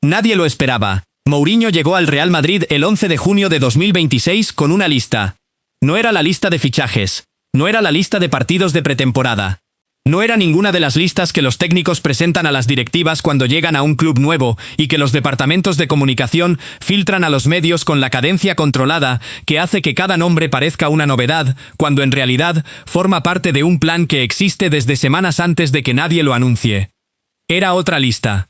Nadie lo esperaba. Mourinho llegó al Real Madrid el 11 de junio de 2026 con una lista. No era la lista de fichajes. No era la lista de partidos de pretemporada. No era ninguna de las listas que los técnicos presentan a las directivas cuando llegan a un club nuevo y que los departamentos de comunicación filtran a los medios con la cadencia controlada que hace que cada nombre parezca una novedad, cuando en realidad forma parte de un plan que existe desde semanas antes de que nadie lo anuncie. Era otra lista.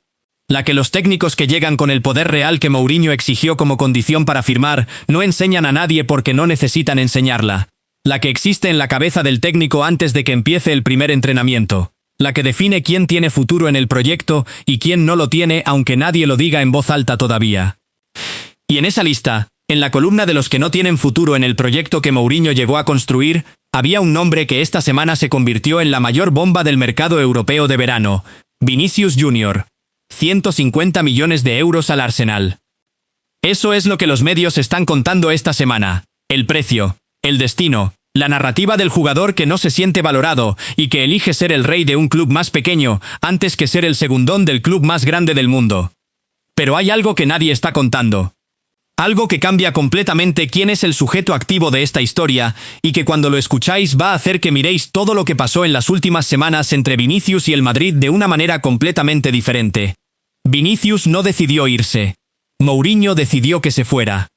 La que los técnicos que llegan con el poder real que Mourinho exigió como condición para firmar no enseñan a nadie porque no necesitan enseñarla. La que existe en la cabeza del técnico antes de que empiece el primer entrenamiento. La que define quién tiene futuro en el proyecto y quién no lo tiene, aunque nadie lo diga en voz alta todavía. Y en esa lista, en la columna de los que no tienen futuro en el proyecto que Mourinho llegó a construir, había un nombre que esta semana se convirtió en la mayor bomba del mercado europeo de verano: Vinicius Jr. 150 millones de euros al Arsenal. Eso es lo que los medios están contando esta semana. El precio, el destino, la narrativa del jugador que no se siente valorado y que elige ser el rey de un club más pequeño antes que ser el segundón del club más grande del mundo. Pero hay algo que nadie está contando. Algo que cambia completamente quién es el sujeto activo de esta historia y que cuando lo escucháis va a hacer que miréis todo lo que pasó en las últimas semanas entre Vinicius y el Madrid de una manera completamente diferente. Vinicius no decidió irse. Mourinho decidió que se fuera.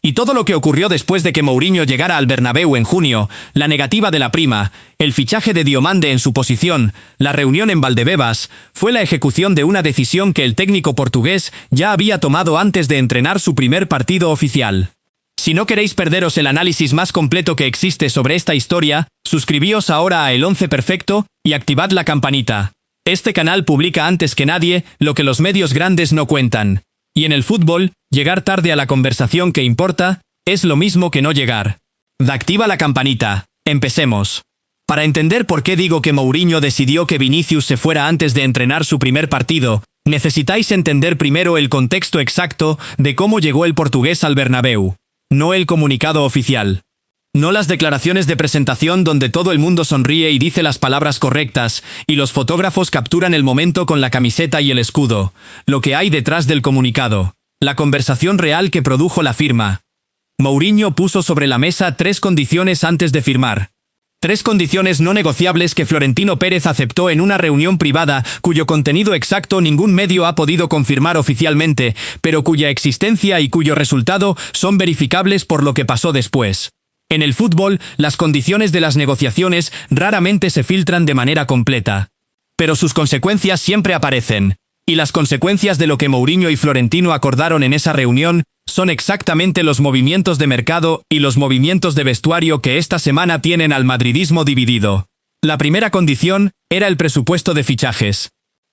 Y todo lo que ocurrió después de que Mourinho llegara al Bernabéu en junio, la negativa de la prima, el fichaje de Diomande en su posición, la reunión en Valdebebas, fue la ejecución de una decisión que el técnico portugués ya había tomado antes de entrenar su primer partido oficial. Si no queréis perderos el análisis más completo que existe sobre esta historia, suscribíos ahora a El Once Perfecto y activad la campanita. Este canal publica antes que nadie lo que los medios grandes no cuentan. Y en el fútbol, llegar tarde a la conversación que importa es lo mismo que no llegar. Activa la campanita. Empecemos. Para entender por qué digo que Mourinho decidió que Vinicius se fuera antes de entrenar su primer partido, necesitáis entender primero el contexto exacto de cómo llegó el portugués al Bernabéu. No el comunicado oficial. No las declaraciones de presentación donde todo el mundo sonríe y dice las palabras correctas, y los fotógrafos capturan el momento con la camiseta y el escudo. Lo que hay detrás del comunicado. La conversación real que produjo la firma. Mourinho puso sobre la mesa 3 condiciones antes de firmar. 3 condiciones no negociables que Florentino Pérez aceptó en una reunión privada cuyo contenido exacto ningún medio ha podido confirmar oficialmente, pero cuya existencia y cuyo resultado son verificables por lo que pasó después. En el fútbol, las condiciones de las negociaciones raramente se filtran de manera completa. Pero sus consecuencias siempre aparecen. Y las consecuencias de lo que Mourinho y Florentino acordaron en esa reunión son exactamente los movimientos de mercado y los movimientos de vestuario que esta semana tienen al madridismo dividido. La primera condición era el presupuesto de fichajes.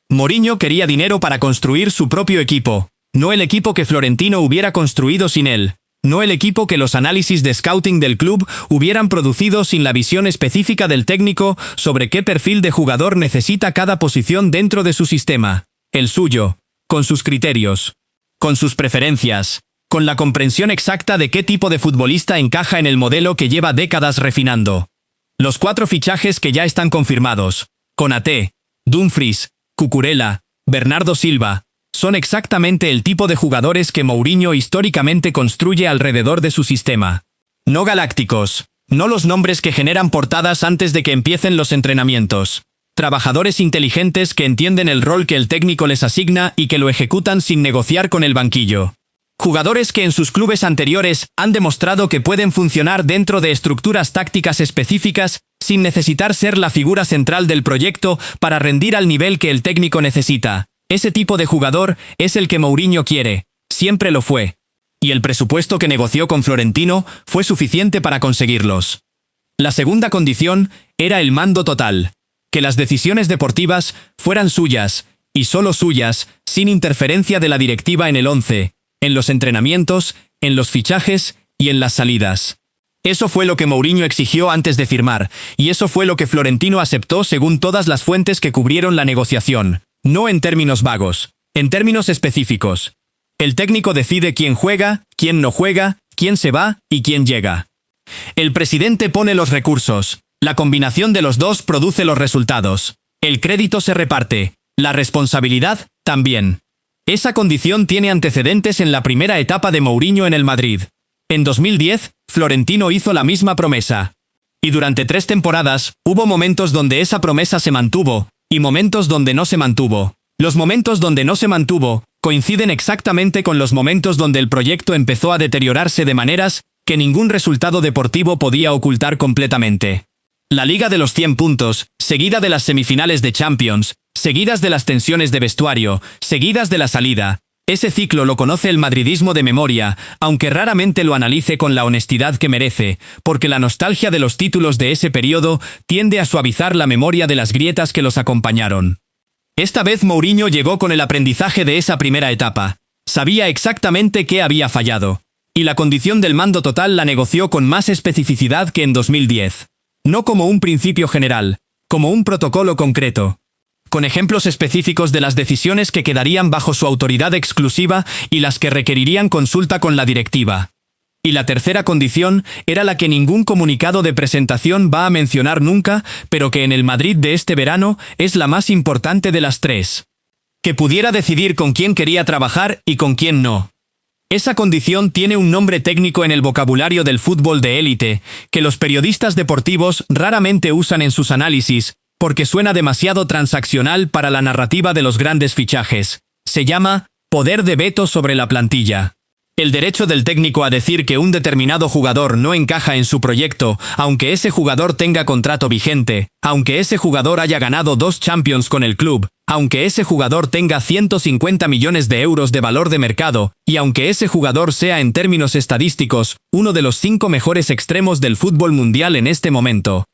Mourinho quería dinero para construir su propio equipo, no el equipo que Florentino hubiera construido sin él. No el equipo que los análisis de scouting del club hubieran producido sin la visión específica del técnico sobre qué perfil de jugador necesita cada posición dentro de su sistema. El suyo, con sus criterios, con sus preferencias, con la comprensión exacta de qué tipo de futbolista encaja en el modelo que lleva décadas refinando. Los 4 fichajes que ya están confirmados, Konaté, Dumfries, Cucurella, Bernardo Silva, son exactamente el tipo de jugadores que Mourinho históricamente construye alrededor de su sistema. No galácticos, no los nombres que generan portadas antes de que empiecen los entrenamientos. Trabajadores inteligentes que entienden el rol que el técnico les asigna y que lo ejecutan sin negociar con el banquillo. Jugadores que en sus clubes anteriores han demostrado que pueden funcionar dentro de estructuras tácticas específicas sin necesitar ser la figura central del proyecto para rendir al nivel que el técnico necesita. Ese tipo de jugador es el que Mourinho quiere, siempre lo fue. Y el presupuesto que negoció con Florentino fue suficiente para conseguirlos. La segunda condición era el mando total. Que las decisiones deportivas fueran suyas, y solo suyas, sin interferencia de la directiva en el 11, en los entrenamientos, en los fichajes y en las salidas. Eso fue lo que Mourinho exigió antes de firmar, y eso fue lo que Florentino aceptó según todas las fuentes que cubrieron la negociación. No en términos vagos, en términos específicos. El técnico decide quién juega, quién no juega, quién se va y quién llega. El presidente pone los recursos. La combinación de los dos produce los resultados. El crédito se reparte. La responsabilidad, también. Esa condición tiene antecedentes en la primera etapa de Mourinho en el Madrid. En 2010, Florentino hizo la misma promesa. Y durante 3 temporadas, hubo momentos donde esa promesa se mantuvo, y momentos donde no se mantuvo. Los momentos donde no se mantuvo, coinciden exactamente con los momentos donde el proyecto empezó a deteriorarse de maneras que ningún resultado deportivo podía ocultar completamente. La Liga de los 100 puntos, seguida de las semifinales de Champions, seguidas de las tensiones de vestuario, seguidas de la salida. Ese ciclo lo conoce el madridismo de memoria, aunque raramente lo analice con la honestidad que merece, porque la nostalgia de los títulos de ese periodo tiende a suavizar la memoria de las grietas que los acompañaron. Esta vez Mourinho llegó con el aprendizaje de esa primera etapa. Sabía exactamente qué había fallado. Y la condición del mando total la negoció con más especificidad que en 2010. No como un principio general, como un protocolo concreto. Con ejemplos específicos de las decisiones que quedarían bajo su autoridad exclusiva y las que requerirían consulta con la directiva. Y la tercera condición era la que ningún comunicado de presentación va a mencionar nunca, pero que en el Madrid de este verano es la más importante de las 3. Que pudiera decidir con quién quería trabajar y con quién no. Esa condición tiene un nombre técnico en el vocabulario del fútbol de élite, que los periodistas deportivos raramente usan en sus análisis, porque suena demasiado transaccional para la narrativa de los grandes fichajes. Se llama poder de veto sobre la plantilla. El derecho del técnico a decir que un determinado jugador no encaja en su proyecto, aunque ese jugador tenga contrato vigente, aunque ese jugador haya ganado 2 Champions con el club, aunque ese jugador tenga 150 millones de euros de valor de mercado, y aunque ese jugador sea en términos estadísticos, uno de los 5 mejores extremos del fútbol mundial en este momento.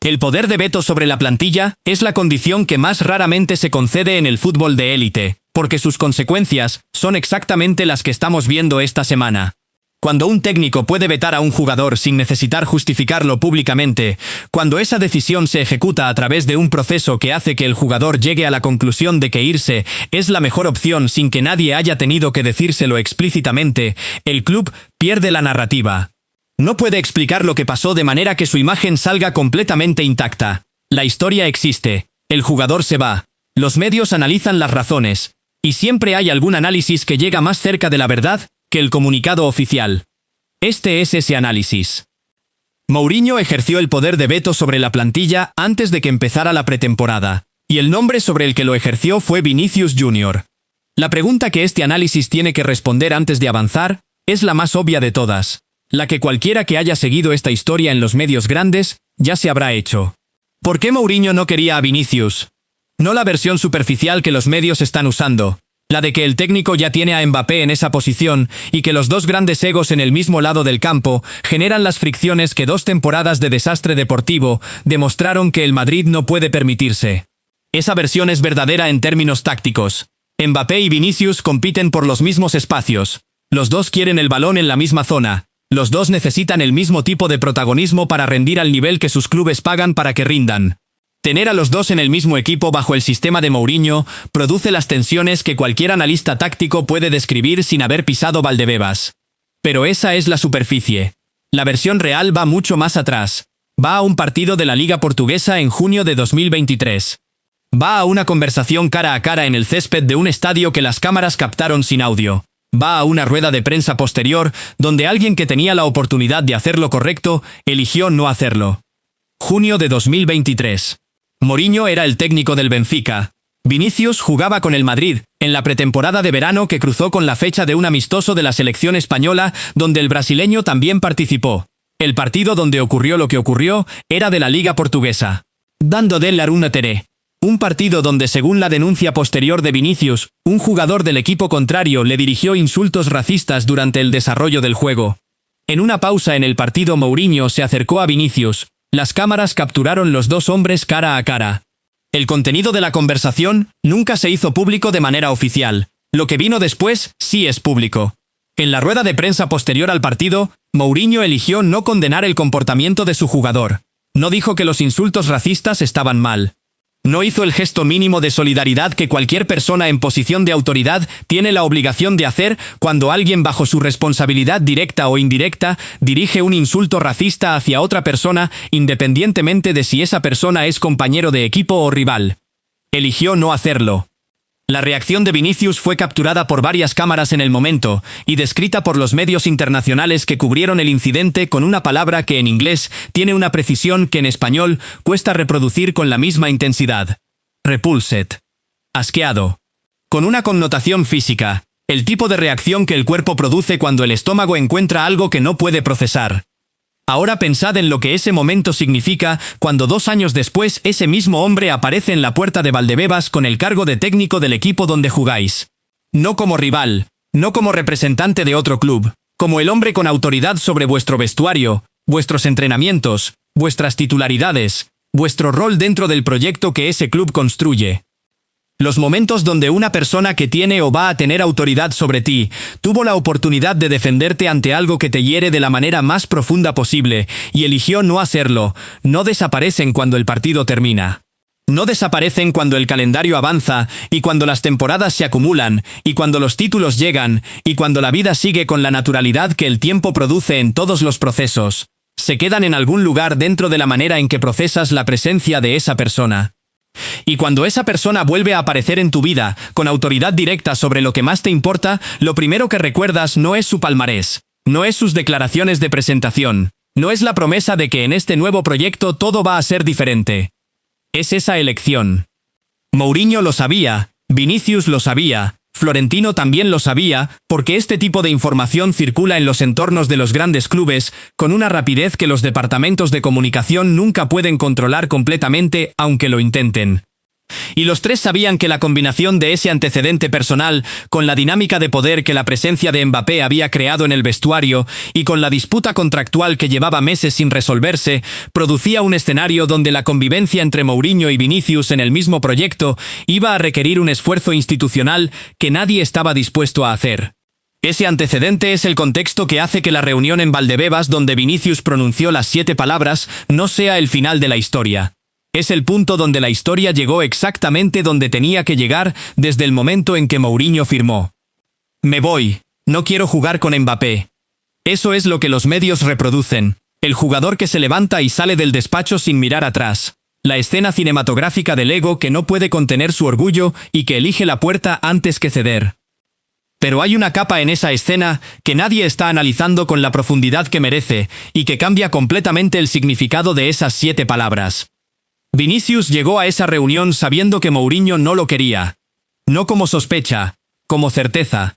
El poder de veto sobre la plantilla es la condición que más raramente se concede en el fútbol de élite, porque sus consecuencias son exactamente las que estamos viendo esta semana. Cuando un técnico puede vetar a un jugador sin necesitar justificarlo públicamente, cuando esa decisión se ejecuta a través de un proceso que hace que el jugador llegue a la conclusión de que irse es la mejor opción sin que nadie haya tenido que decírselo explícitamente, el club pierde la narrativa. No puede explicar lo que pasó de manera que su imagen salga completamente intacta. La historia existe, el jugador se va, los medios analizan las razones, y siempre hay algún análisis que llega más cerca de la verdad que el comunicado oficial. Este es ese análisis. Mourinho ejerció el poder de veto sobre la plantilla antes de que empezara la pretemporada, y el nombre sobre el que lo ejerció fue Vinicius Jr. La pregunta que este análisis tiene que responder antes de avanzar es la más obvia de todas, la que cualquiera que haya seguido esta historia en los medios grandes ya se habrá hecho. ¿Por qué Mourinho no quería a Vinicius? No la versión superficial que los medios están usando, la de que el técnico ya tiene a Mbappé en esa posición y que los 2 grandes egos en el mismo lado del campo generan las fricciones que 2 temporadas de desastre deportivo demostraron que el Madrid no puede permitirse. Esa versión es verdadera en términos tácticos. Mbappé y Vinicius compiten por los mismos espacios. Los 2 quieren el balón en la misma zona. Los 2 necesitan el mismo tipo de protagonismo para rendir al nivel que sus clubes pagan para que rindan. Tener a los 2 en el mismo equipo bajo el sistema de Mourinho produce las tensiones que cualquier analista táctico puede describir sin haber pisado Valdebebas. Pero esa es la superficie. La versión real va mucho más atrás. Va a un partido de la Liga Portuguesa en junio de 2023. Va a una conversación cara a cara en el césped de un estadio que las cámaras captaron sin audio. Va a una rueda de prensa posterior donde alguien que tenía la oportunidad de hacer lo correcto eligió no hacerlo. Junio de 2023. Mourinho era el técnico del Benfica. Vinicius jugaba con el Madrid, en la pretemporada de verano que cruzó con la fecha de un amistoso de la selección española, donde el brasileño también participó. El partido donde ocurrió lo que ocurrió era de la Liga Portuguesa. Dando della Runa Teré. Un partido donde, según la denuncia posterior de Vinicius, un jugador del equipo contrario le dirigió insultos racistas durante el desarrollo del juego. En una pausa en el partido, Mourinho se acercó a Vinicius. Las cámaras capturaron los 2 hombres cara a cara. El contenido de la conversación nunca se hizo público de manera oficial. Lo que vino después sí es público. En la rueda de prensa posterior al partido, Mourinho eligió no condenar el comportamiento de su jugador. No dijo que los insultos racistas estaban mal. No hizo el gesto mínimo de solidaridad que cualquier persona en posición de autoridad tiene la obligación de hacer cuando alguien bajo su responsabilidad directa o indirecta dirige un insulto racista hacia otra persona, independientemente de si esa persona es compañero de equipo o rival. Eligió no hacerlo. La reacción de Vinicius fue capturada por varias cámaras en el momento, y descrita por los medios internacionales que cubrieron el incidente con una palabra que en inglés tiene una precisión que en español cuesta reproducir con la misma intensidad. Repulsed. Asqueado. Con una connotación física, el tipo de reacción que el cuerpo produce cuando el estómago encuentra algo que no puede procesar. Ahora pensad en lo que ese momento significa cuando 2 años después ese mismo hombre aparece en la puerta de Valdebebas con el cargo de técnico del equipo donde jugáis. No como rival, no como representante de otro club, como el hombre con autoridad sobre vuestro vestuario, vuestros entrenamientos, vuestras titularidades, vuestro rol dentro del proyecto que ese club construye. Los momentos donde una persona que tiene o va a tener autoridad sobre ti, tuvo la oportunidad de defenderte ante algo que te hiere de la manera más profunda posible, y eligió no hacerlo, no desaparecen cuando el partido termina. No desaparecen cuando el calendario avanza, y cuando las temporadas se acumulan, y cuando los títulos llegan, y cuando la vida sigue con la naturalidad que el tiempo produce en todos los procesos. Se quedan en algún lugar dentro de la manera en que procesas la presencia de esa persona. Y cuando esa persona vuelve a aparecer en tu vida, con autoridad directa sobre lo que más te importa, lo primero que recuerdas no es su palmarés, no es sus declaraciones de presentación, no es la promesa de que en este nuevo proyecto todo va a ser diferente. Es esa elección. Mourinho lo sabía, Vinicius lo sabía, Florentino también lo sabía, porque este tipo de información circula en los entornos de los grandes clubes con una rapidez que los departamentos de comunicación nunca pueden controlar completamente, aunque lo intenten. Y los tres sabían que la combinación de ese antecedente personal, con la dinámica de poder que la presencia de Mbappé había creado en el vestuario, y con la disputa contractual que llevaba meses sin resolverse, producía un escenario donde la convivencia entre Mourinho y Vinicius en el mismo proyecto iba a requerir un esfuerzo institucional que nadie estaba dispuesto a hacer. Ese antecedente es el contexto que hace que la reunión en Valdebebas donde Vinicius pronunció las 7 palabras no sea el final de la historia. Es el punto donde la historia llegó exactamente donde tenía que llegar desde el momento en que Mourinho firmó. Me voy, no quiero jugar con Mbappé. Eso es lo que los medios reproducen, el jugador que se levanta y sale del despacho sin mirar atrás. La escena cinematográfica del ego que no puede contener su orgullo y que elige la puerta antes que ceder. Pero hay una capa en esa escena que nadie está analizando con la profundidad que merece y que cambia completamente el significado de esas 7 palabras. Vinicius llegó a esa reunión sabiendo que Mourinho no lo quería. No como sospecha, como certeza.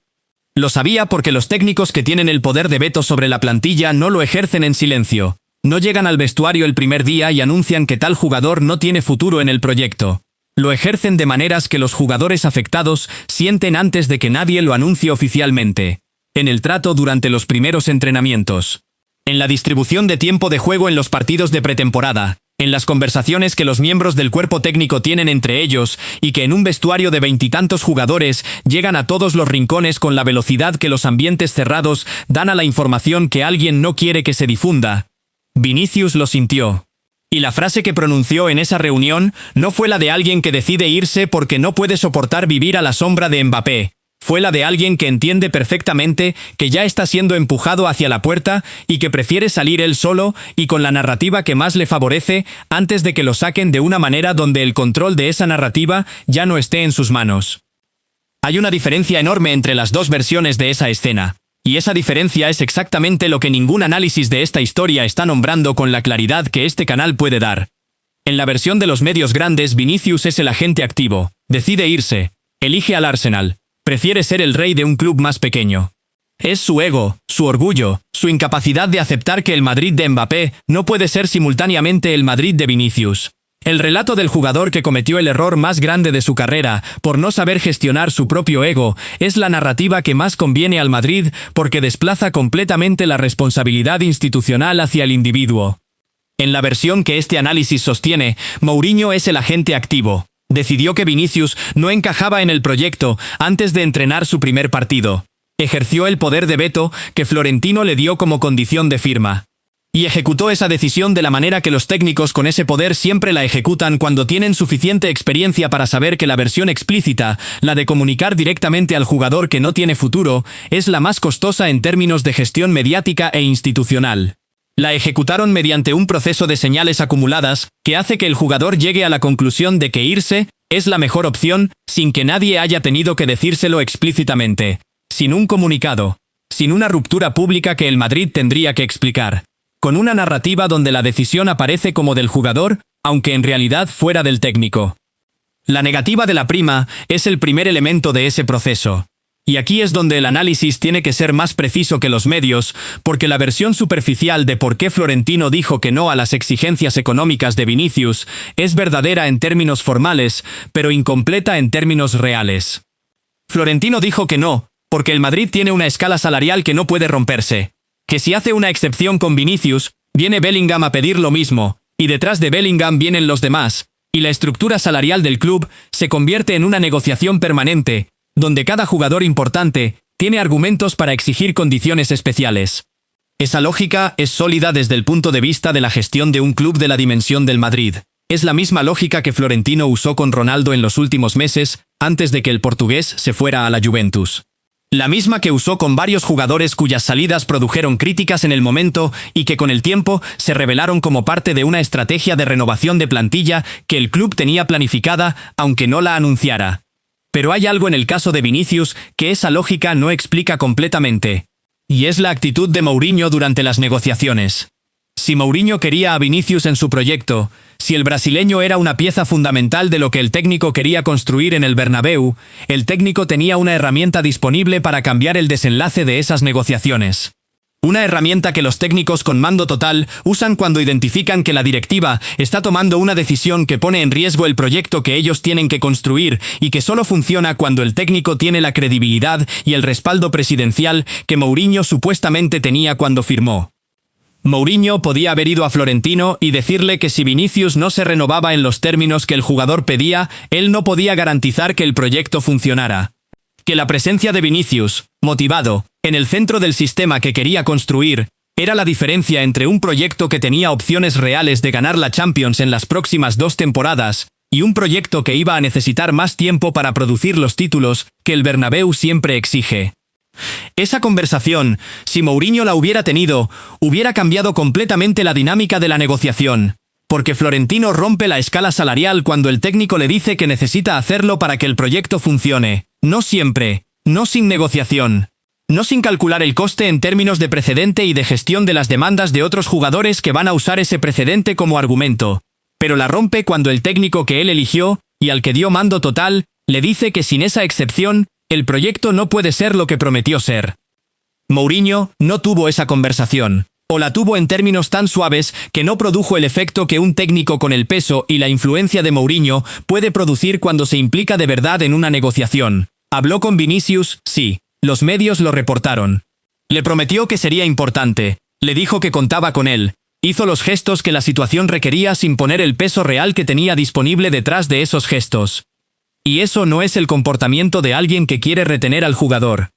Lo sabía porque los técnicos que tienen el poder de veto sobre la plantilla no lo ejercen en silencio. No llegan al vestuario el primer día y anuncian que tal jugador no tiene futuro en el proyecto. Lo ejercen de maneras que los jugadores afectados sienten antes de que nadie lo anuncie oficialmente. En el trato durante los primeros entrenamientos. En la distribución de tiempo de juego en los partidos de pretemporada. En las conversaciones que los miembros del cuerpo técnico tienen entre ellos y que en un vestuario de 20 y tantos jugadores llegan a todos los rincones con la velocidad que los ambientes cerrados dan a la información que alguien no quiere que se difunda. Vinicius lo sintió. Y la frase que pronunció en esa reunión no fue la de alguien que decide irse porque no puede soportar vivir a la sombra de Mbappé. Fue la de alguien que entiende perfectamente que ya está siendo empujado hacia la puerta y que prefiere salir él solo y con la narrativa que más le favorece antes de que lo saquen de una manera donde el control de esa narrativa ya no esté en sus manos. Hay una diferencia enorme entre las dos versiones de esa escena, y esa diferencia es exactamente lo que ningún análisis de esta historia está nombrando con la claridad que este canal puede dar. En la versión de los medios grandes, Vinicius es el agente activo, decide irse, elige al Arsenal. Prefiere ser el rey de un club más pequeño. Es su ego, su orgullo, su incapacidad de aceptar que el Madrid de Mbappé no puede ser simultáneamente el Madrid de Vinicius. El relato del jugador que cometió el error más grande de su carrera por no saber gestionar su propio ego es la narrativa que más conviene al Madrid porque desplaza completamente la responsabilidad institucional hacia el individuo. En la versión que este análisis sostiene, Mourinho es el agente activo. Decidió que Vinicius no encajaba en el proyecto antes de entrenar su primer partido. Ejerció el poder de veto que Florentino le dio como condición de firma. Y ejecutó esa decisión de la manera que los técnicos con ese poder siempre la ejecutan cuando tienen suficiente experiencia para saber que la versión explícita, la de comunicar directamente al jugador que no tiene futuro, es la más costosa en términos de gestión mediática e institucional. La ejecutaron mediante un proceso de señales acumuladas que hace que el jugador llegue a la conclusión de que irse es la mejor opción, sin que nadie haya tenido que decírselo explícitamente, sin un comunicado, sin una ruptura pública que el Madrid tendría que explicar, con una narrativa donde la decisión aparece como del jugador, aunque en realidad fuera del técnico. La negativa de la prima es el primer elemento de ese proceso. Y aquí es donde el análisis tiene que ser más preciso que los medios, porque la versión superficial de por qué Florentino dijo que no a las exigencias económicas de Vinicius es verdadera en términos formales, pero incompleta en términos reales. Florentino dijo que no, porque el Madrid tiene una escala salarial que no puede romperse. Que si hace una excepción con Vinicius, viene Bellingham a pedir lo mismo, y detrás de Bellingham vienen los demás, y la estructura salarial del club se convierte en una negociación permanente, donde cada jugador importante tiene argumentos para exigir condiciones especiales. Esa lógica es sólida desde el punto de vista de la gestión de un club de la dimensión del Madrid. Es la misma lógica que Florentino usó con Ronaldo en los últimos meses, antes de que el portugués se fuera a la Juventus. La misma que usó con varios jugadores cuyas salidas produjeron críticas en el momento y que con el tiempo se revelaron como parte de una estrategia de renovación de plantilla que el club tenía planificada, aunque no la anunciara. Pero hay algo en el caso de Vinicius que esa lógica no explica completamente. Y es la actitud de Mourinho durante las negociaciones. Si Mourinho quería a Vinicius en su proyecto, si el brasileño era una pieza fundamental de lo que el técnico quería construir en el Bernabéu, el técnico tenía una herramienta disponible para cambiar el desenlace de esas negociaciones. Una herramienta que los técnicos con mando total usan cuando identifican que la directiva está tomando una decisión que pone en riesgo el proyecto que ellos tienen que construir y que solo funciona cuando el técnico tiene la credibilidad y el respaldo presidencial que Mourinho supuestamente tenía cuando firmó. Mourinho podía haber ido a Florentino y decirle que si Vinicius no se renovaba en los términos que el jugador pedía, él no podía garantizar que el proyecto funcionara. Que la presencia de Vinicius, motivado, en el centro del sistema que quería construir, era la diferencia entre un proyecto que tenía opciones reales de ganar la Champions en las próximas 2 temporadas, y un proyecto que iba a necesitar más tiempo para producir los títulos que el Bernabéu siempre exige. Esa conversación, si Mourinho la hubiera tenido, hubiera cambiado completamente la dinámica de la negociación. Porque Florentino rompe la escala salarial cuando el técnico le dice que necesita hacerlo para que el proyecto funcione. No siempre, no sin negociación. No sin calcular el coste en términos de precedente y de gestión de las demandas de otros jugadores que van a usar ese precedente como argumento. Pero la rompe cuando el técnico que él eligió, y al que dio mando total, le dice que sin esa excepción, el proyecto no puede ser lo que prometió ser. Mourinho no tuvo esa conversación. O la tuvo en términos tan suaves que no produjo el efecto que un técnico con el peso y la influencia de Mourinho puede producir cuando se implica de verdad en una negociación. Habló con Vinicius, sí. Los medios lo reportaron. Le prometió que sería importante. Le dijo que contaba con él. Hizo los gestos que la situación requería sin poner el peso real que tenía disponible detrás de esos gestos. Y eso no es el comportamiento de alguien que quiere retener al jugador.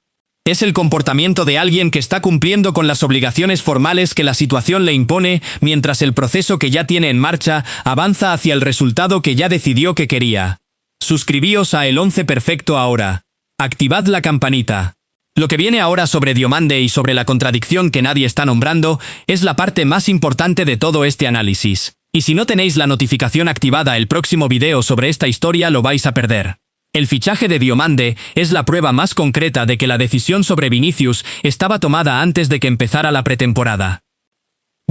Es el comportamiento de alguien que está cumpliendo con las obligaciones formales que la situación le impone, mientras el proceso que ya tiene en marcha avanza hacia el resultado que ya decidió que quería. Suscribíos a El Once Perfecto ahora. Activad la campanita. Lo que viene ahora sobre Diomande y sobre la contradicción que nadie está nombrando es la parte más importante de todo este análisis. Y si no tenéis la notificación activada, el próximo video sobre esta historia lo vais a perder. El fichaje de Diomande es la prueba más concreta de que la decisión sobre Vinicius estaba tomada antes de que empezara la pretemporada.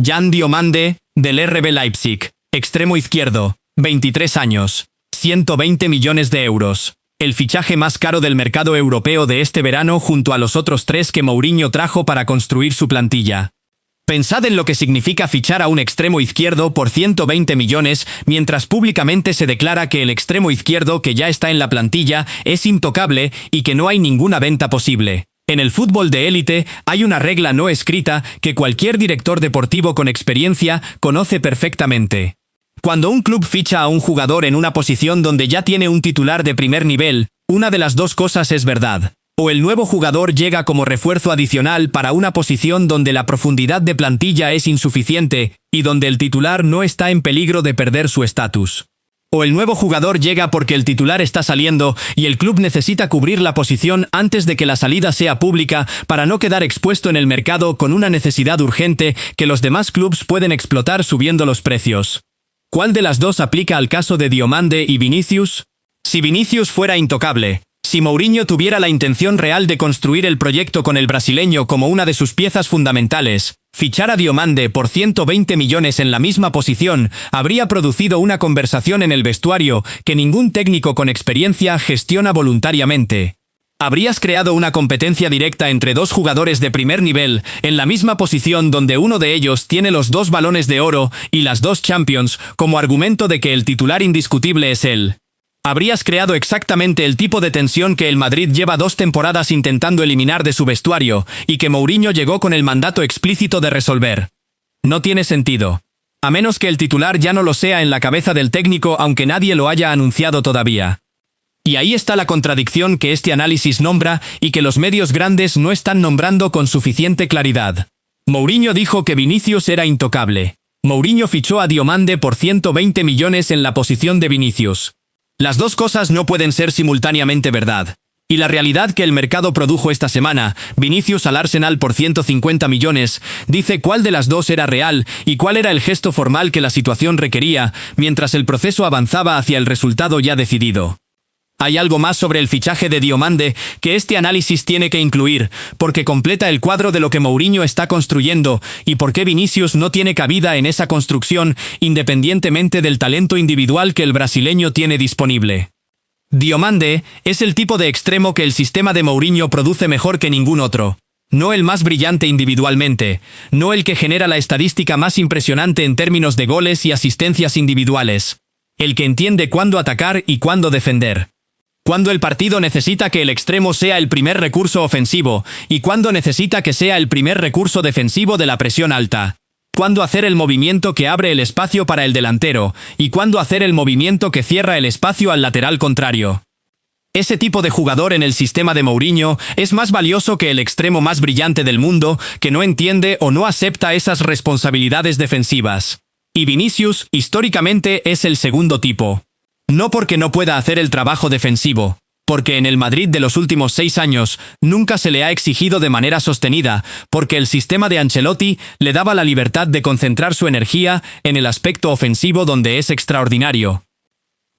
Jan Diomande, del RB Leipzig, extremo izquierdo, 23 años, 120 millones de euros. El fichaje más caro del mercado europeo de este verano junto a los otros 3 que Mourinho trajo para construir su plantilla. Pensad en lo que significa fichar a un extremo izquierdo por 120 millones, mientras públicamente se declara que el extremo izquierdo que ya está en la plantilla es intocable y que no hay ninguna venta posible. En el fútbol de élite hay una regla no escrita que cualquier director deportivo con experiencia conoce perfectamente. Cuando un club ficha a un jugador en una posición donde ya tiene un titular de primer nivel, una de las dos cosas es verdad. O el nuevo jugador llega como refuerzo adicional para una posición donde la profundidad de plantilla es insuficiente y donde el titular no está en peligro de perder su estatus. O el nuevo jugador llega porque el titular está saliendo y el club necesita cubrir la posición antes de que la salida sea pública para no quedar expuesto en el mercado con una necesidad urgente que los demás clubes pueden explotar subiendo los precios. ¿Cuál de las dos aplica al caso de Diomande y Vinicius? Si Vinicius fuera intocable, si Mourinho tuviera la intención real de construir el proyecto con el brasileño como una de sus piezas fundamentales, fichar a Diomande por 120 millones en la misma posición habría producido una conversación en el vestuario que ningún técnico con experiencia gestiona voluntariamente. Habrías creado una competencia directa entre dos jugadores de primer nivel, en la misma posición donde uno de ellos tiene los 2 balones de oro y las 2 Champions, como argumento de que el titular indiscutible es él. Habrías creado exactamente el tipo de tensión que el Madrid lleva 2 temporadas intentando eliminar de su vestuario, y que Mourinho llegó con el mandato explícito de resolver. No tiene sentido. A menos que el titular ya no lo sea en la cabeza del técnico aunque nadie lo haya anunciado todavía. Y ahí está la contradicción que este análisis nombra y que los medios grandes no están nombrando con suficiente claridad. Mourinho dijo que Vinicius era intocable. Mourinho fichó a Diomande por 120 millones en la posición de Vinicius. Las dos cosas no pueden ser simultáneamente verdad. Y la realidad que el mercado produjo esta semana, Vinicius al Arsenal por 150 millones, dice cuál de las dos era real y cuál era el gesto formal que la situación requería, mientras el proceso avanzaba hacia el resultado ya decidido. Hay algo más sobre el fichaje de Diomande que este análisis tiene que incluir, porque completa el cuadro de lo que Mourinho está construyendo y por qué Vinicius no tiene cabida en esa construcción independientemente del talento individual que el brasileño tiene disponible. Diomande es el tipo de extremo que el sistema de Mourinho produce mejor que ningún otro. No el más brillante individualmente, no el que genera la estadística más impresionante en términos de goles y asistencias individuales. El que entiende cuándo atacar y cuándo defender. Cuando el partido necesita que el extremo sea el primer recurso ofensivo y cuando necesita que sea el primer recurso defensivo de la presión alta. Cuándo hacer el movimiento que abre el espacio para el delantero y cuándo hacer el movimiento que cierra el espacio al lateral contrario. Ese tipo de jugador en el sistema de Mourinho es más valioso que el extremo más brillante del mundo que no entiende o no acepta esas responsabilidades defensivas. Y Vinicius, históricamente, es el segundo tipo. No porque no pueda hacer el trabajo defensivo, porque en el Madrid de los últimos 6 años nunca se le ha exigido de manera sostenida, porque el sistema de Ancelotti le daba la libertad de concentrar su energía en el aspecto ofensivo donde es extraordinario.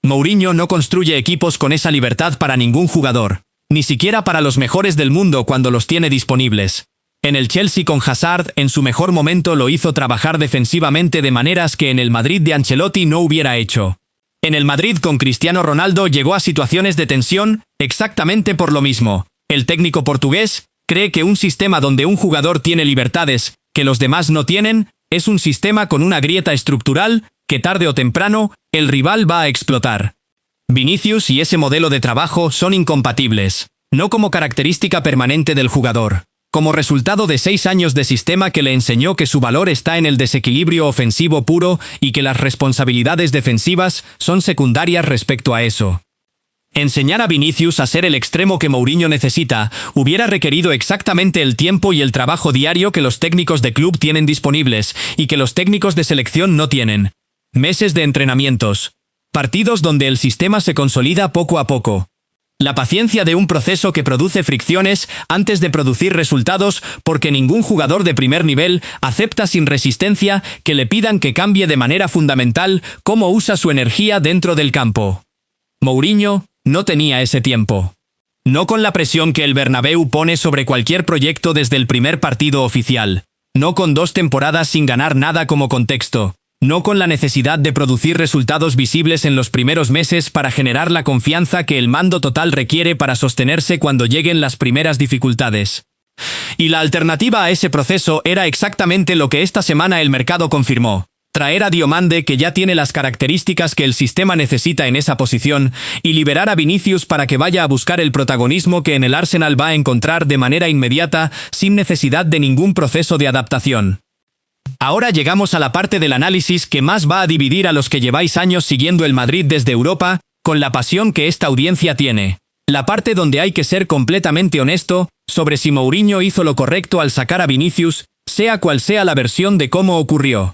Mourinho no construye equipos con esa libertad para ningún jugador, ni siquiera para los mejores del mundo cuando los tiene disponibles. En el Chelsea con Hazard, en su mejor momento lo hizo trabajar defensivamente de maneras que en el Madrid de Ancelotti no hubiera hecho. En el Madrid con Cristiano Ronaldo llegó a situaciones de tensión, exactamente por lo mismo. El técnico portugués cree que un sistema donde un jugador tiene libertades que los demás no tienen, es un sistema con una grieta estructural que tarde o temprano el rival va a explotar. Vinicius y ese modelo de trabajo son incompatibles, no como característica permanente del jugador. Como resultado de 6 años de sistema que le enseñó que su valor está en el desequilibrio ofensivo puro y que las responsabilidades defensivas son secundarias respecto a eso. Enseñar a Vinicius a ser el extremo que Mourinho necesita hubiera requerido exactamente el tiempo y el trabajo diario que los técnicos de club tienen disponibles y que los técnicos de selección no tienen. Meses de entrenamientos. Partidos donde el sistema se consolida poco a poco. La paciencia de un proceso que produce fricciones antes de producir resultados porque ningún jugador de primer nivel acepta sin resistencia que le pidan que cambie de manera fundamental cómo usa su energía dentro del campo. Mourinho no tenía ese tiempo. No con la presión que el Bernabéu pone sobre cualquier proyecto desde el primer partido oficial. No con 2 temporadas sin ganar nada como contexto. No con la necesidad de producir resultados visibles en los primeros meses para generar la confianza que el mando total requiere para sostenerse cuando lleguen las primeras dificultades. Y la alternativa a ese proceso era exactamente lo que esta semana el mercado confirmó. Traer a Diomande, que ya tiene las características que el sistema necesita en esa posición, y liberar a Vinicius para que vaya a buscar el protagonismo que en el Arsenal va a encontrar de manera inmediata, sin necesidad de ningún proceso de adaptación. Ahora llegamos a la parte del análisis que más va a dividir a los que lleváis años siguiendo el Madrid desde Europa, con la pasión que esta audiencia tiene. La parte donde hay que ser completamente honesto sobre si Mourinho hizo lo correcto al sacar a Vinicius, sea cual sea la versión de cómo ocurrió.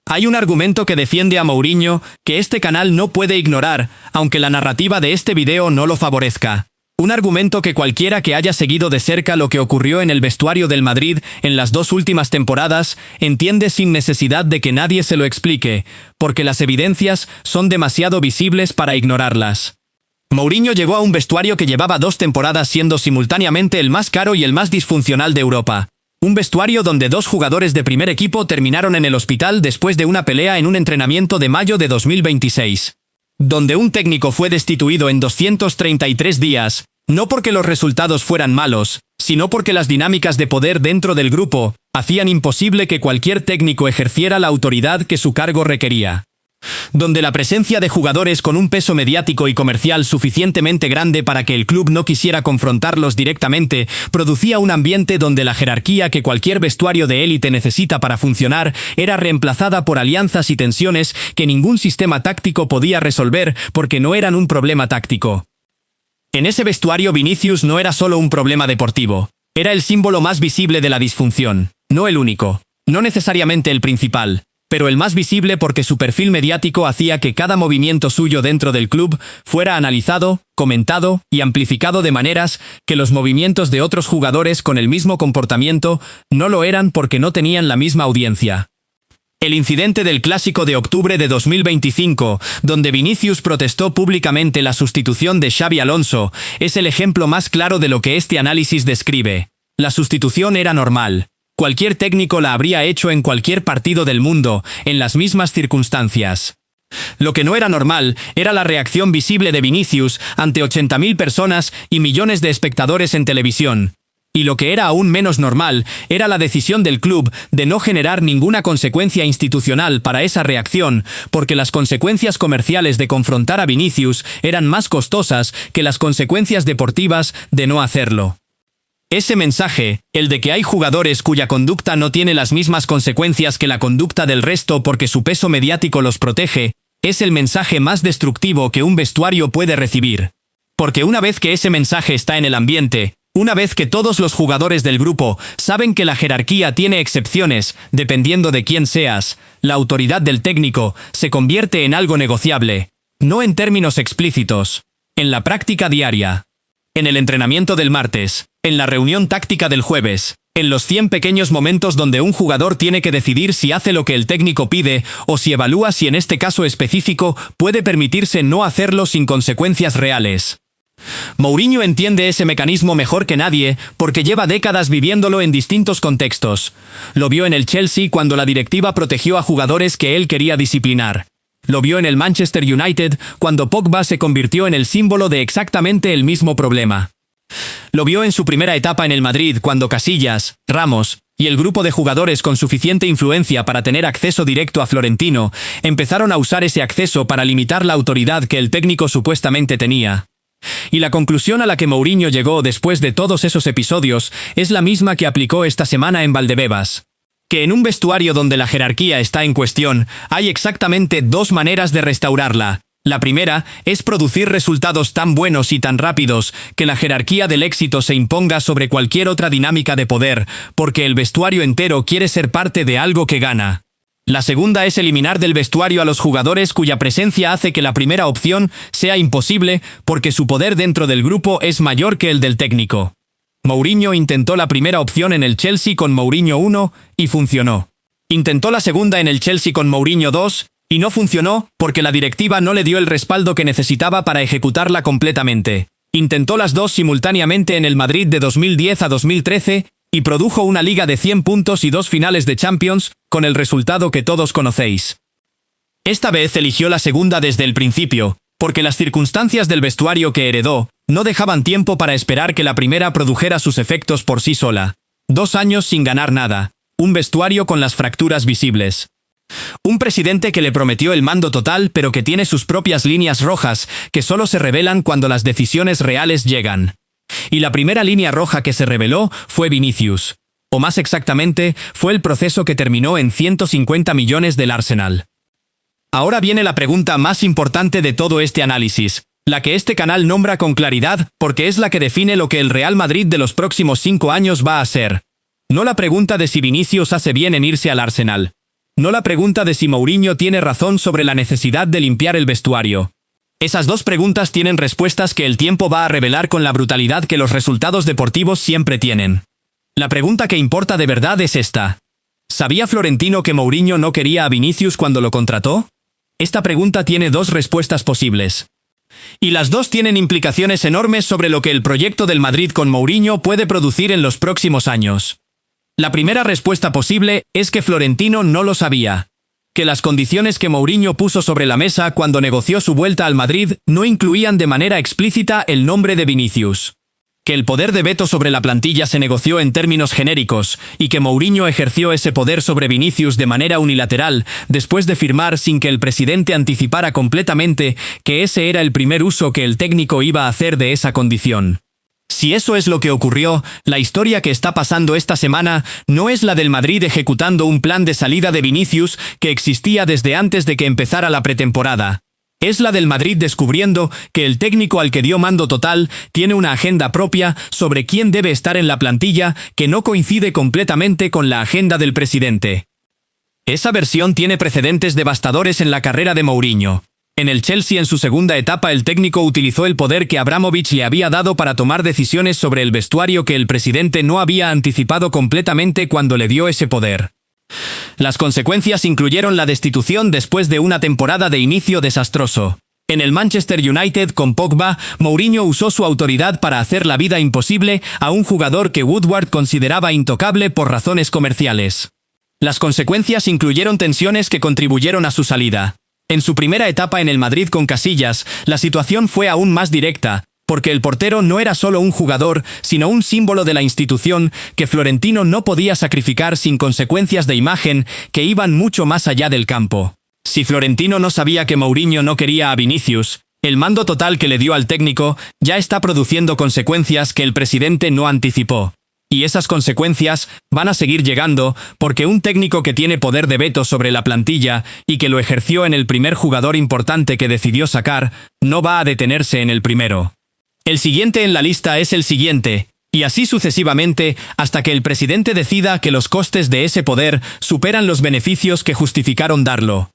Hay un argumento que defiende a Mourinho, que este canal no puede ignorar, aunque la narrativa de este video no lo favorezca. Un argumento que cualquiera que haya seguido de cerca lo que ocurrió en el vestuario del Madrid en las 2 últimas temporadas, entiende sin necesidad de que nadie se lo explique, porque las evidencias son demasiado visibles para ignorarlas. Mourinho llegó a un vestuario que llevaba 2 temporadas siendo simultáneamente el más caro y el más disfuncional de Europa. Un vestuario donde 2 jugadores de primer equipo terminaron en el hospital después de una pelea en un entrenamiento de mayo de 2026. Donde un técnico fue destituido en 233 días, no porque los resultados fueran malos, sino porque las dinámicas de poder dentro del grupo hacían imposible que cualquier técnico ejerciera la autoridad que su cargo requería. Donde la presencia de jugadores con un peso mediático y comercial suficientemente grande para que el club no quisiera confrontarlos directamente, producía un ambiente donde la jerarquía que cualquier vestuario de élite necesita para funcionar era reemplazada por alianzas y tensiones que ningún sistema táctico podía resolver porque no eran un problema táctico. En ese vestuario Vinicius no era solo un problema deportivo, era el símbolo más visible de la disfunción, no el único, no necesariamente el principal, pero el más visible porque su perfil mediático hacía que cada movimiento suyo dentro del club fuera analizado, comentado y amplificado de maneras que los movimientos de otros jugadores con el mismo comportamiento no lo eran porque no tenían la misma audiencia. El incidente del Clásico de octubre de 2025, donde Vinicius protestó públicamente la sustitución de Xabi Alonso, es el ejemplo más claro de lo que este análisis describe. La sustitución era normal. Cualquier técnico la habría hecho en cualquier partido del mundo, en las mismas circunstancias. Lo que no era normal era la reacción visible de Vinicius ante 80.000 personas y millones de espectadores en televisión. Y lo que era aún menos normal era la decisión del club de no generar ninguna consecuencia institucional para esa reacción, porque las consecuencias comerciales de confrontar a Vinicius eran más costosas que las consecuencias deportivas de no hacerlo. Ese mensaje, el de que hay jugadores cuya conducta no tiene las mismas consecuencias que la conducta del resto porque su peso mediático los protege, es el mensaje más destructivo que un vestuario puede recibir. Porque una vez que ese mensaje está en el ambiente, una vez que todos los jugadores del grupo saben que la jerarquía tiene excepciones, dependiendo de quién seas, la autoridad del técnico se convierte en algo negociable, no en términos explícitos, en la práctica diaria. En el entrenamiento del martes, en la reunión táctica del jueves, en los 100 pequeños momentos donde un jugador tiene que decidir si hace lo que el técnico pide o si evalúa si en este caso específico puede permitirse no hacerlo sin consecuencias reales. Mourinho entiende ese mecanismo mejor que nadie porque lleva décadas viviéndolo en distintos contextos. Lo vio en el Chelsea cuando la directiva protegió a jugadores que él quería disciplinar. Lo vio en el Manchester United cuando Pogba se convirtió en el símbolo de exactamente el mismo problema. Lo vio en su primera etapa en el Madrid cuando Casillas, Ramos y el grupo de jugadores con suficiente influencia para tener acceso directo a Florentino empezaron a usar ese acceso para limitar la autoridad que el técnico supuestamente tenía. Y la conclusión a la que Mourinho llegó después de todos esos episodios es la misma que aplicó esta semana en Valdebebas. Que en un vestuario donde la jerarquía está en cuestión, hay exactamente 2 maneras de restaurarla. La primera es producir resultados tan buenos y tan rápidos que la jerarquía del éxito se imponga sobre cualquier otra dinámica de poder, porque el vestuario entero quiere ser parte de algo que gana. La segunda es eliminar del vestuario a los jugadores cuya presencia hace que la primera opción sea imposible porque su poder dentro del grupo es mayor que el del técnico. Mourinho intentó la primera opción en el Chelsea con Mourinho 1 y funcionó. Intentó la segunda en el Chelsea con Mourinho 2 y no funcionó porque la directiva no le dio el respaldo que necesitaba para ejecutarla completamente. Intentó las 2 simultáneamente en el Madrid de 2010 a 2013 y produjo una liga de 100 puntos y 2 finales de Champions, con el resultado que todos conocéis. Esta vez eligió la segunda desde el principio, porque las circunstancias del vestuario que heredó no dejaban tiempo para esperar que la primera produjera sus efectos por sí sola. 2 años sin ganar nada, un vestuario con las fracturas visibles. Un presidente que le prometió el mando total pero que tiene sus propias líneas rojas que solo se revelan cuando las decisiones reales llegan. Y la primera línea roja que se reveló fue Vinicius. O más exactamente, fue el proceso que terminó en 150 millones del Arsenal. Ahora viene la pregunta más importante de todo este análisis, la que este canal nombra con claridad porque es la que define lo que el Real Madrid de los próximos 5 años va a ser. No la pregunta de si Vinicius hace bien en irse al Arsenal. No la pregunta de si Mourinho tiene razón sobre la necesidad de limpiar el vestuario. Esas dos preguntas tienen respuestas que el tiempo va a revelar con la brutalidad que los resultados deportivos siempre tienen. La pregunta que importa de verdad es esta. ¿Sabía Florentino que Mourinho no quería a Vinicius cuando lo contrató? Esta pregunta tiene dos respuestas posibles. Y las dos tienen implicaciones enormes sobre lo que el proyecto del Madrid con Mourinho puede producir en los próximos años. La primera respuesta posible es que Florentino no lo sabía. Que las condiciones que Mourinho puso sobre la mesa cuando negoció su vuelta al Madrid no incluían de manera explícita el nombre de Vinicius. Que el poder de veto sobre la plantilla se negoció en términos genéricos, y que Mourinho ejerció ese poder sobre Vinicius de manera unilateral, después de firmar sin que el presidente anticipara completamente que ese era el primer uso que el técnico iba a hacer de esa condición. Si eso es lo que ocurrió, la historia que está pasando esta semana no es la del Madrid ejecutando un plan de salida de Vinicius que existía desde antes de que empezara la pretemporada. Es la del Madrid descubriendo que el técnico al que dio mando total tiene una agenda propia sobre quién debe estar en la plantilla que no coincide completamente con la agenda del presidente. Esa versión tiene precedentes devastadores en la carrera de Mourinho. En el Chelsea en su segunda etapa el técnico utilizó el poder que Abramovich le había dado para tomar decisiones sobre el vestuario que el presidente no había anticipado completamente cuando le dio ese poder. Las consecuencias incluyeron la destitución después de una temporada de inicio desastroso. En el Manchester United con Pogba, Mourinho usó su autoridad para hacer la vida imposible a un jugador que Woodward consideraba intocable por razones comerciales. Las consecuencias incluyeron tensiones que contribuyeron a su salida. En su primera etapa en el Madrid con Casillas, la situación fue aún más directa, porque el portero no era solo un jugador, sino un símbolo de la institución que Florentino no podía sacrificar sin consecuencias de imagen que iban mucho más allá del campo. Si Florentino no sabía que Mourinho no quería a Vinicius, el mando total que le dio al técnico ya está produciendo consecuencias que el presidente no anticipó. Y esas consecuencias van a seguir llegando porque un técnico que tiene poder de veto sobre la plantilla y que lo ejerció en el primer jugador importante que decidió sacar, no va a detenerse en el primero. El siguiente en la lista es el siguiente, y así sucesivamente hasta que el presidente decida que los costes de ese poder superan los beneficios que justificaron darlo.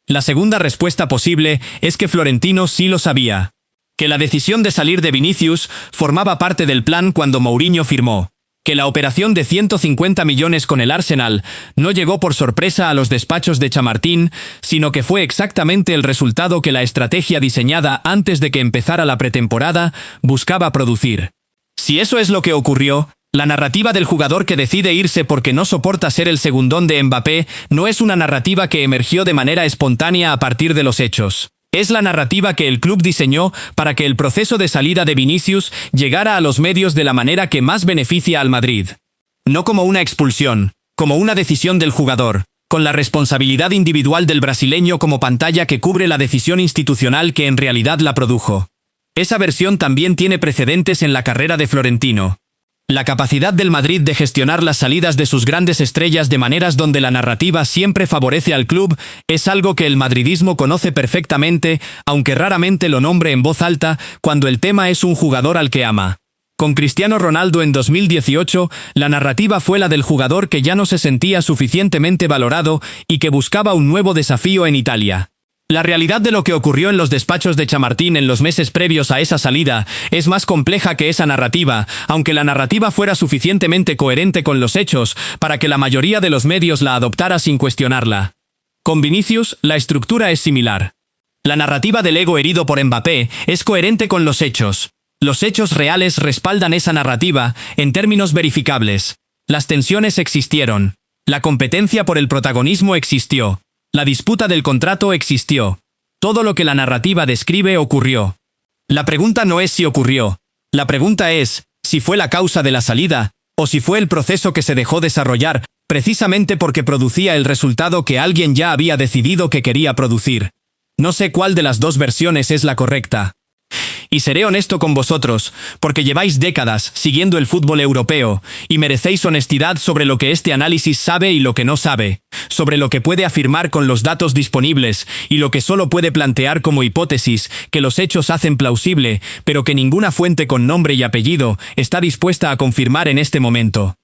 La segunda respuesta posible es que Florentino sí lo sabía. Que la decisión de salir de Vinicius formaba parte del plan cuando Mourinho firmó. Que la operación de 150 millones con el Arsenal no llegó por sorpresa a los despachos de Chamartín, sino que fue exactamente el resultado que la estrategia diseñada antes de que empezara la pretemporada buscaba producir. Si eso es lo que ocurrió, la narrativa del jugador que decide irse porque no soporta ser el segundón de Mbappé no es una narrativa que emergió de manera espontánea a partir de los hechos. Es la narrativa que el club diseñó para que el proceso de salida de Vinicius llegara a los medios de la manera que más beneficia al Madrid. No como una expulsión, como una decisión del jugador, con la responsabilidad individual del brasileño como pantalla que cubre la decisión institucional que en realidad la produjo. Esa versión también tiene precedentes en la carrera de Florentino. La capacidad del Madrid de gestionar las salidas de sus grandes estrellas de maneras donde la narrativa siempre favorece al club es algo que el madridismo conoce perfectamente, aunque raramente lo nombre en voz alta cuando el tema es un jugador al que ama. Con Cristiano Ronaldo en 2018, la narrativa fue la del jugador que ya no se sentía suficientemente valorado y que buscaba un nuevo desafío en Italia. La realidad de lo que ocurrió en los despachos de Chamartín en los meses previos a esa salida es más compleja que esa narrativa, aunque la narrativa fuera suficientemente coherente con los hechos para que la mayoría de los medios la adoptara sin cuestionarla. Con Vinicius, la estructura es similar. La narrativa del ego herido por Mbappé es coherente con los hechos. Los hechos reales respaldan esa narrativa en términos verificables. Las tensiones existieron. La competencia por el protagonismo existió. La disputa del contrato existió. Todo lo que la narrativa describe ocurrió. La pregunta no es si ocurrió. La pregunta es si fue la causa de la salida, o si fue el proceso que se dejó desarrollar, precisamente porque producía el resultado que alguien ya había decidido que quería producir. No sé cuál de las dos versiones es la correcta. Y seré honesto con vosotros, porque lleváis décadas siguiendo el fútbol europeo, y merecéis honestidad sobre lo que este análisis sabe y lo que no sabe, sobre lo que puede afirmar con los datos disponibles y lo que solo puede plantear como hipótesis que los hechos hacen plausible, pero que ninguna fuente con nombre y apellido está dispuesta a confirmar en este momento.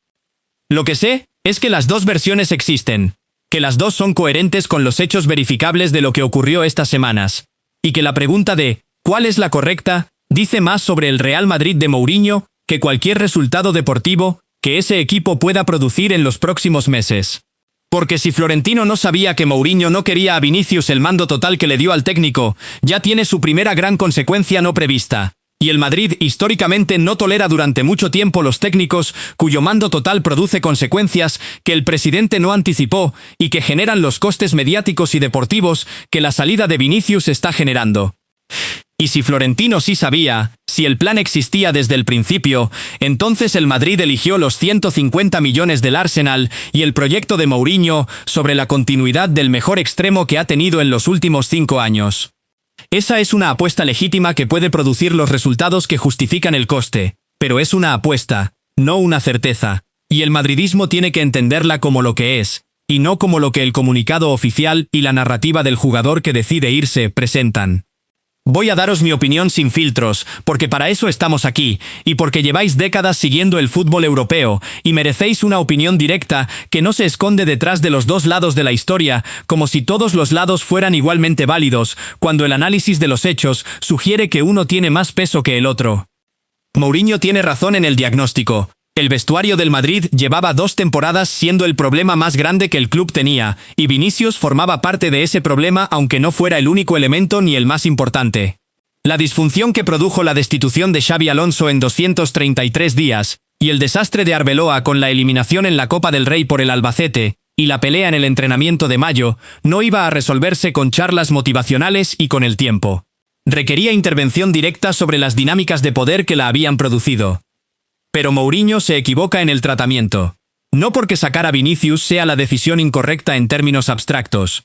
Lo que sé es que las dos versiones existen. que las dos son coherentes con los hechos verificables de lo que ocurrió estas semanas, y que la pregunta de ¿cuál es la correcta? Dice más sobre el Real Madrid de Mourinho que cualquier resultado deportivo que ese equipo pueda producir en los próximos meses. Porque si Florentino no sabía que Mourinho no quería a Vinicius el mando total que le dio al técnico, ya tiene su primera gran consecuencia no prevista. Y el Madrid históricamente no tolera durante mucho tiempo los técnicos cuyo mando total produce consecuencias que el presidente no anticipó y que generan los costes mediáticos y deportivos que la salida de Vinicius está generando. Y si Florentino sí sabía, si el plan existía desde el principio, entonces el Madrid eligió los 150 millones del Arsenal y el proyecto de Mourinho sobre la continuidad del mejor extremo que ha tenido en los últimos 5 años. Esa es una apuesta legítima que puede producir los resultados que justifican el coste, pero es una apuesta, no una certeza, y el madridismo tiene que entenderla como lo que es, y no como lo que el comunicado oficial y la narrativa del jugador que decide irse presentan. Voy a daros mi opinión sin filtros, porque para eso estamos aquí, y porque lleváis décadas siguiendo el fútbol europeo, y merecéis una opinión directa que no se esconde detrás de los dos lados de la historia, como si todos los lados fueran igualmente válidos, cuando el análisis de los hechos sugiere que uno tiene más peso que el otro. Mourinho tiene razón en el diagnóstico. El vestuario del Madrid llevaba 2 temporadas siendo el problema más grande que el club tenía, y Vinicius formaba parte de ese problema aunque no fuera el único elemento ni el más importante. La disfunción que produjo la destitución de Xabi Alonso en 233 días, y el desastre de Arbeloa con la eliminación en la Copa del Rey por el Albacete, y la pelea en el entrenamiento de mayo, no iba a resolverse con charlas motivacionales y con el tiempo. Requería intervención directa sobre las dinámicas de poder que la habían producido. Pero Mourinho se equivoca en el tratamiento. No porque sacar a Vinicius sea la decisión incorrecta en términos abstractos,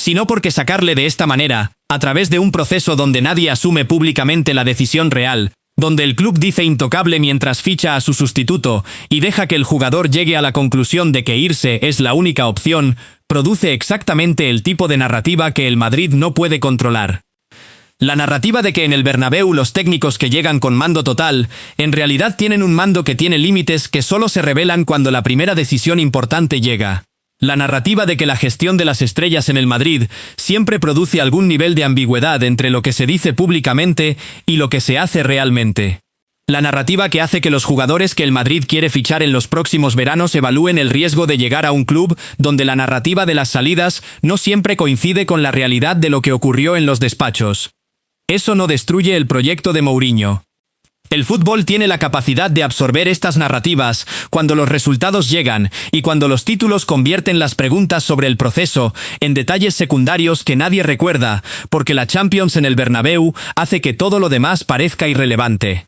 sino porque sacarle de esta manera, a través de un proceso donde nadie asume públicamente la decisión real, donde el club dice intocable mientras ficha a su sustituto y deja que el jugador llegue a la conclusión de que irse es la única opción, produce exactamente el tipo de narrativa que el Madrid no puede controlar. La narrativa de que en el Bernabéu los técnicos que llegan con mando total, en realidad tienen un mando que tiene límites que solo se revelan cuando la primera decisión importante llega. La narrativa de que la gestión de las estrellas en el Madrid siempre produce algún nivel de ambigüedad entre lo que se dice públicamente y lo que se hace realmente. La narrativa que hace que los jugadores que el Madrid quiere fichar en los próximos veranos evalúen el riesgo de llegar a un club donde la narrativa de las salidas no siempre coincide con la realidad de lo que ocurrió en los despachos. Eso no destruye el proyecto de Mourinho. El fútbol tiene la capacidad de absorber estas narrativas cuando los resultados llegan y cuando los títulos convierten las preguntas sobre el proceso en detalles secundarios que nadie recuerda, porque la Champions en el Bernabéu hace que todo lo demás parezca irrelevante.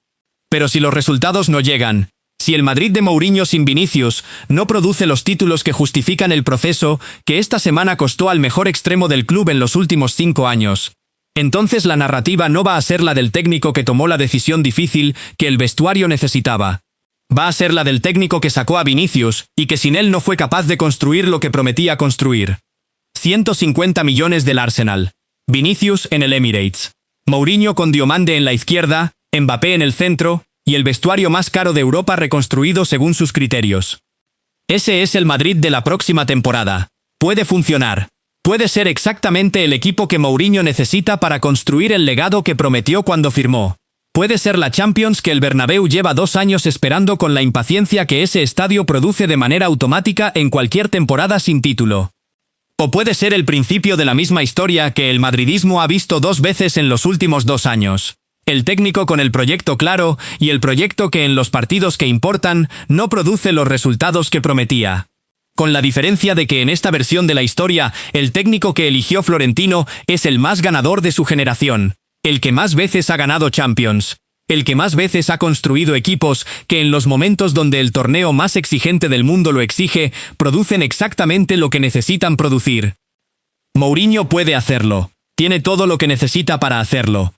Pero si los resultados no llegan, si el Madrid de Mourinho sin Vinicius no produce los títulos que justifican el proceso que esta semana costó al mejor extremo del club en los últimos 5 años, entonces la narrativa no va a ser la del técnico que tomó la decisión difícil que el vestuario necesitaba. Va a ser la del técnico que sacó a Vinicius y que sin él no fue capaz de construir lo que prometía construir. 150 millones del Arsenal. Vinicius en el Emirates. Mourinho con Diomande en la izquierda, Mbappé en el centro, y el vestuario más caro de Europa reconstruido según sus criterios. Ese es el Madrid de la próxima temporada. Puede funcionar. Puede ser exactamente el equipo que Mourinho necesita para construir el legado que prometió cuando firmó. Puede ser la Champions que el Bernabéu lleva 2 años esperando con la impaciencia que ese estadio produce de manera automática en cualquier temporada sin título. O puede ser el principio de la misma historia que el madridismo ha visto 2 veces en los últimos 2 años. El técnico con el proyecto claro y el proyecto que en los partidos que importan no produce los resultados que prometía. Con la diferencia de que en esta versión de la historia, el técnico que eligió Florentino es el más ganador de su generación, el que más veces ha ganado Champions, el que más veces ha construido equipos que en los momentos donde el torneo más exigente del mundo lo exige, producen exactamente lo que necesitan producir. Mourinho puede hacerlo, tiene todo lo que necesita para hacerlo.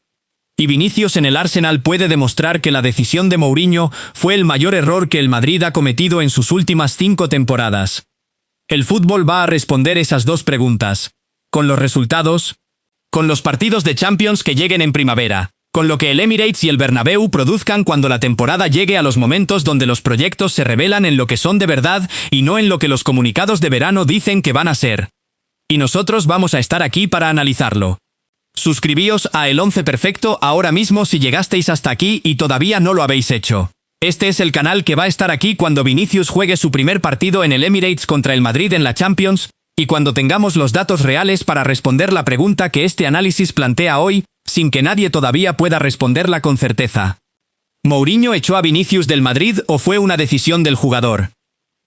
Y Vinicius en el Arsenal puede demostrar que la decisión de Mourinho fue el mayor error que el Madrid ha cometido en sus últimas 5 temporadas. El fútbol va a responder esas 2 preguntas. Con los resultados, con los partidos de Champions que lleguen en primavera, con lo que el Emirates y el Bernabéu produzcan cuando la temporada llegue a los momentos donde los proyectos se revelan en lo que son de verdad y no en lo que los comunicados de verano dicen que van a ser. Y nosotros vamos a estar aquí para analizarlo. Suscribíos a El Once Perfecto ahora mismo si llegasteis hasta aquí y todavía no lo habéis hecho. Este es el canal que va a estar aquí cuando Vinicius juegue su primer partido en el Emirates contra el Madrid en la Champions, y cuando tengamos los datos reales para responder la pregunta que este análisis plantea hoy, sin que nadie todavía pueda responderla con certeza. ¿Mourinho echó a Vinicius del Madrid o fue una decisión del jugador?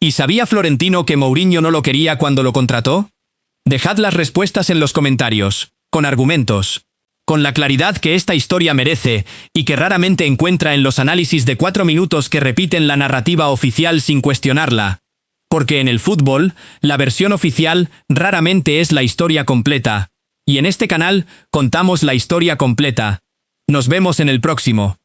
¿Y sabía Florentino que Mourinho no lo quería cuando lo contrató? Dejad las respuestas en los comentarios, con argumentos, con la claridad que esta historia merece y que raramente encuentra en los análisis de 4 minutos que repiten la narrativa oficial sin cuestionarla. Porque en el fútbol, la versión oficial raramente es la historia completa. Y en este canal, contamos la historia completa. Nos vemos en el próximo.